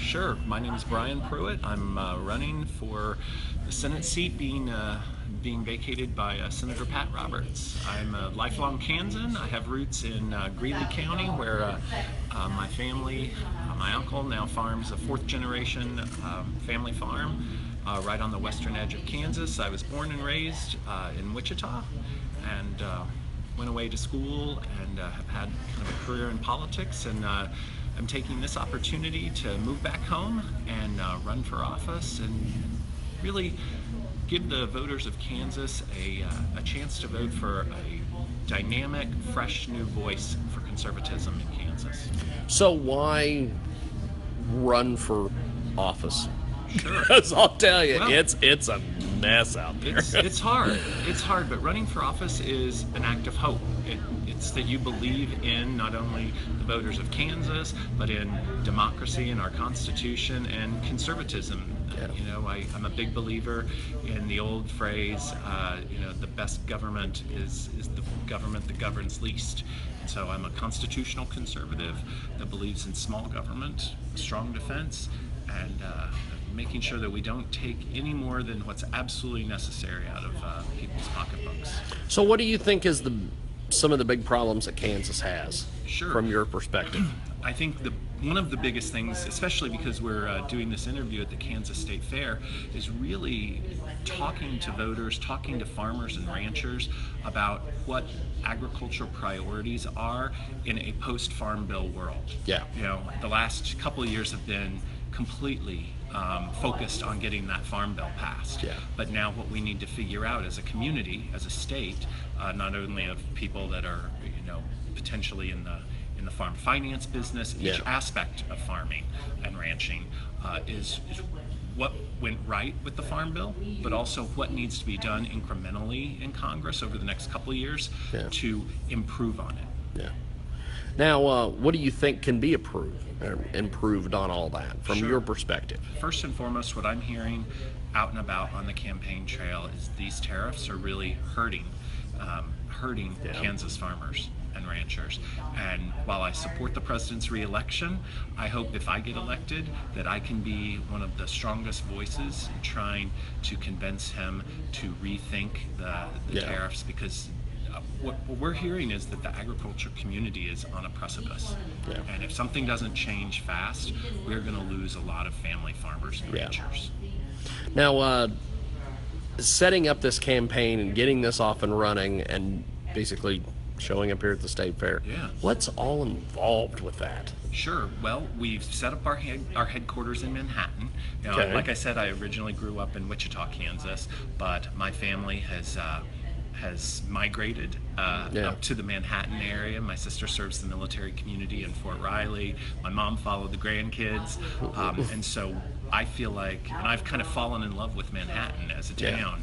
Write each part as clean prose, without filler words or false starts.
Sure. My name is Bryan Pruitt. I'm running for the Senate seat being vacated by Senator Pat Roberts. I'm a lifelong Kansan. I have roots in Greeley County, where my family, my uncle now farms a fourth generation family farm right on the western edge of Kansas. I was born and raised in Wichita, and went away to school and have had kind of a career in politics, and I'm taking this opportunity to move back home and run for office and really give the voters of Kansas a chance to vote for a dynamic, fresh new voice for conservatism in Kansas. So why run for office? Sure. Because I'll tell you, Well, it's a mess out there. It's hard. It's hard, but running for office is an act of hope. It's that you believe in not only the voters of Kansas, but in democracy and our Constitution and conservatism. Yeah. You know, I'm a big believer in the old phrase, the best government is the government that governs least. And so I'm a constitutional conservative that believes in small government, strong defense, and making sure that we don't take any more than what's absolutely necessary out of people's pocketbooks. So what do you think is some of the big problems that Kansas has, Sure. from your perspective? I think one of the biggest things, especially because we're doing this interview at the Kansas State Fair, is really talking to voters, talking to farmers and ranchers about what agricultural priorities are in a post-Farm Bill world. Yeah. You know, the last couple of years have been completely focused on getting that Farm Bill passed. Yeah. But now what we need to figure out as a community, as a state, not only of people that are, potentially in the farm finance business, each Yeah. aspect of farming and ranching is what went right with the Farm Bill, but also what needs to be done incrementally in Congress over the next couple of years Yeah. to improve on it. Yeah. Now, what do you think can be improved on all that from Sure. your perspective? First and foremost, what I'm hearing out and about on the campaign trail is these tariffs are really hurting Yeah. Kansas farmers and ranchers. And while I support the president's re-election, I hope if I get elected that I can be one of the strongest voices in trying to convince him to rethink the Yeah. tariffs, because what we're hearing is that the agriculture community is on a precipice. Yeah. And if something doesn't change fast, we're going to lose a lot of family farmers and Yeah. ranchers. Now, setting up this campaign and getting this off and running and basically showing up here at the state fair, Yeah. what's all involved with that? Sure. Well, we've set up our headquarters in Manhattan. Okay. Like I said, I originally grew up in Wichita, Kansas, but my family has migrated Yeah. up to the Manhattan area. My sister serves the military community in Fort Riley. My mom followed the grandkids, and so I feel like, and I've kind of fallen in love with Manhattan as a Yeah. town.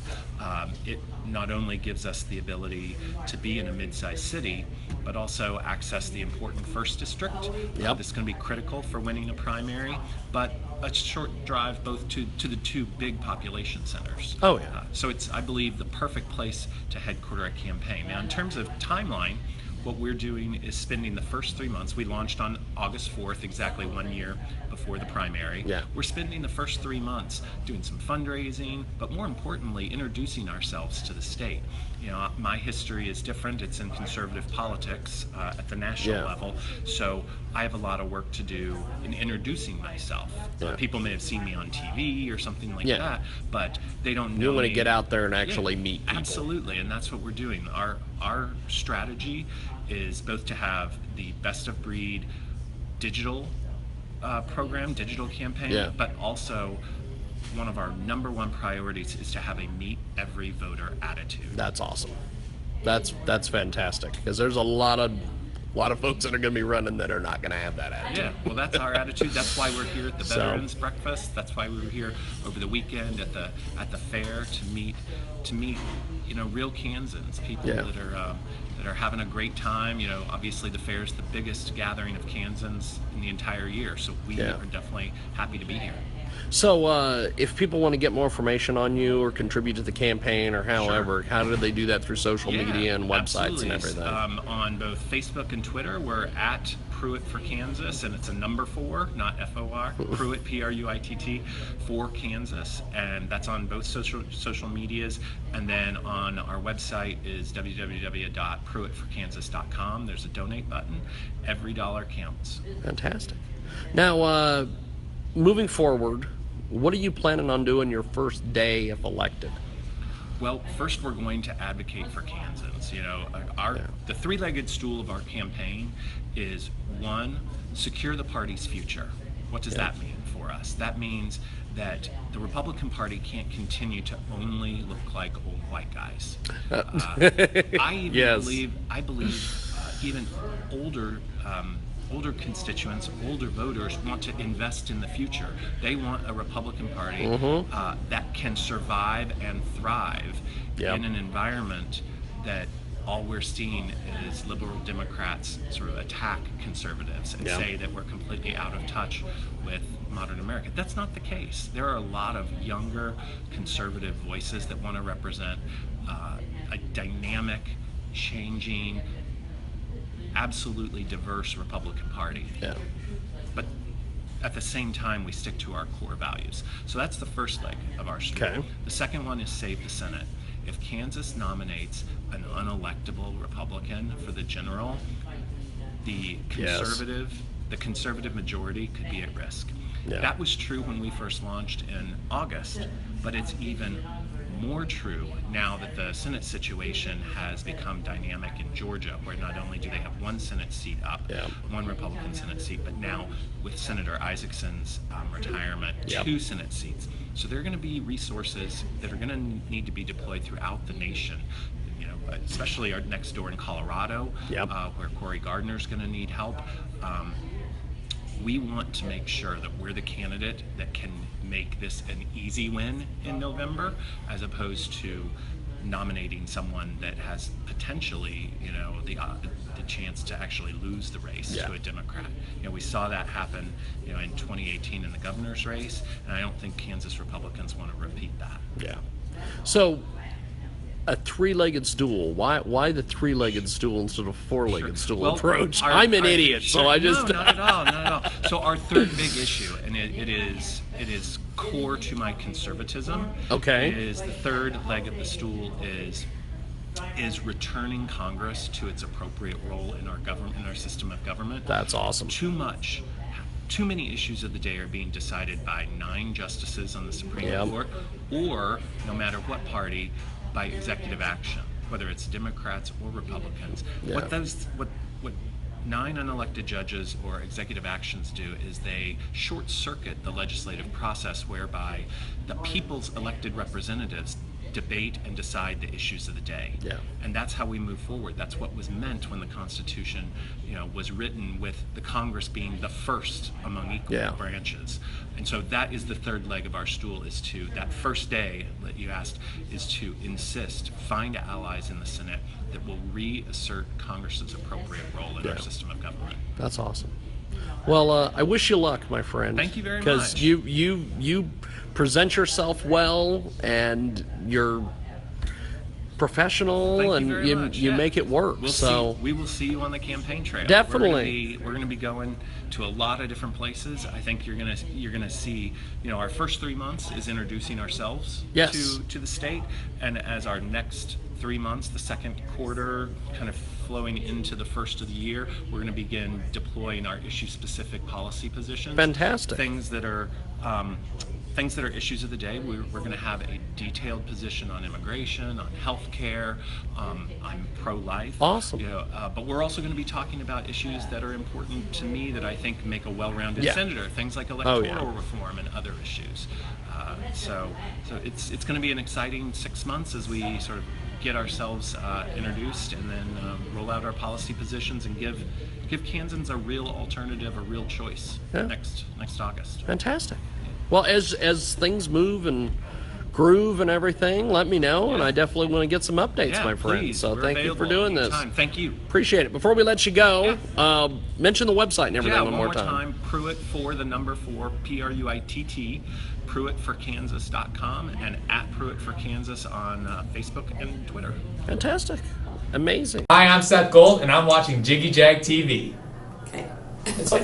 It not only gives us the ability to be in a mid-sized city, but also access the important first district. Yep. That's going to be critical for winning a primary, but a short drive both to the two big population centers. Oh, yeah. So it's, I believe, the perfect place to headquarter a campaign. Now, in terms of timeline, what we're doing is spending the first 3 months. We launched on August 4th, exactly 1 year before the primary. Yeah. We're spending the first 3 months doing some fundraising, but more importantly, introducing ourselves to the state. My history is different. It's in conservative politics at the national Yeah. level. So I have a lot of work to do in introducing myself. Yeah. People may have seen me on TV or something like Yeah. that, but they don't know You want to me. get out there and Yeah, actually meet people. Absolutely, and that's what we're doing. Our strategy is both to have the best of breed digital program, digital campaign, Yeah. but also one of our number one priorities is to have a meet every voter attitude. That's awesome. That's fantastic, because there's a lot of folks that are going to be running that are not going to have that attitude. Yeah, well, that's our attitude. That's why we're here at the So- Veterans Breakfast. That's why we were here over the weekend at the fair to meet real Kansans, people Yeah. that are having a great time. Obviously the fair is the biggest gathering of Kansans in the entire year, so we Yeah. are definitely happy to be here. So, if people want to get more information on you or contribute to the campaign or however, how do they do that through social media and websites and everything? On both Facebook and Twitter, we're at Pruitt for Kansas, and it's a number 4, not FOR. Pruitt, Pruitt, for Kansas, and that's on both social medias. And then on our website is www.pruittforkansas.com. There's a donate button. Every dollar counts. Fantastic. Now, moving forward, what are you planning on doing your first day if elected? Well, first we're going to advocate for Kansans. The three-legged stool of our campaign is 1, secure the party's future. What does that mean for us? That means that the Republican Party can't continue to only look like old white guys. I believe even older constituents, older voters want to invest in the future. They want a Republican Party that can survive and thrive in an environment that all we're seeing is liberal Democrats sort of attack conservatives and say that we're completely out of touch with modern America. That's not the case. There are a lot of younger conservative voices that want to represent a dynamic, changing, absolutely diverse Republican Party. But at the same time, we stick to our core values. So that's the first leg of our stool. Okay. The second one is save the Senate. If Kansas nominates an unelectable Republican for the general, the conservative majority could be at risk. That was true when we first launched in August, but it's even more true now that the Senate situation has become dynamic in Georgia, where not only do they have one Senate seat up, one Republican Senate seat, but now with Senator Isaacson's retirement, 2 Senate seats. So there are going to be resources that are going to need to be deployed throughout the nation. Especially our next door in Colorado, where Cory Gardner's going to need help. We want to make sure that we're the candidate that can make this an easy win in November, as opposed to nominating someone that has potentially, the chance to actually lose the race to a Democrat. We saw that happen, in 2018 in the governor's race, and I don't think Kansas Republicans want to repeat that. So, a three-legged stool. Why the three-legged stool instead of four-legged stool approach? I'm an idiot, so I just... No, not at all. So our third big issue, and it is core to my conservatism. Is the third leg of the stool is returning Congress to its appropriate role in our government, in our system of government. That's awesome. Too many issues of the day are being decided by 9 justices on the Supreme Court, or no matter what party, by executive action, whether it's Democrats or Republicans. What 9 unelected judges or executive actions do is they short-circuit the legislative process, whereby the people's elected representatives debate and decide the issues of the day. And that's how we move forward. That's what was meant when the Constitution, was written, with the Congress being the first among equal branches. And so that is the third leg of our stool, is to, that first day that you asked, is to find allies in the Senate that will reassert Congress's appropriate role in our system of government. That's awesome. Well, I wish you luck, my friend. Thank you very much. Because you present yourself well, and you're professional, and you make it work. We will see you on the campaign trail. Definitely. We're going to be going to a lot of different places. I think you're going to see, our first 3 months is introducing ourselves to the state, and as our next 3 months, the second quarter, kind of flowing into the first of the year, we're going to begin deploying our issue-specific policy positions. Fantastic. Things that are issues of the day. We're going to have a detailed position on immigration, on health care. I'm pro-life. Awesome. But we're also going to be talking about issues that are important to me, that I think make a well-rounded senator. Things like electoral reform and other issues. So it's going to be an exciting 6 months as we sort of get ourselves introduced, and then roll out our policy positions and give Kansans a real alternative, a real choice next August. Fantastic. Well, as things move and groove and everything, let me know, and I definitely want to get some updates, Yeah, my friend. please. So We're thank you for available doing this. anytime. Thank you. Appreciate it. Before we let you go, mention the website and everything Yeah, one more time. Pruitt for the number 4, Pruitt, PruittForKansas.com, and at Pruitt for Kansas on Facebook and Twitter. Fantastic. Amazing. Hi, I'm Seth Gold, and I'm watching Jiggy Jag TV. Okay. It's like you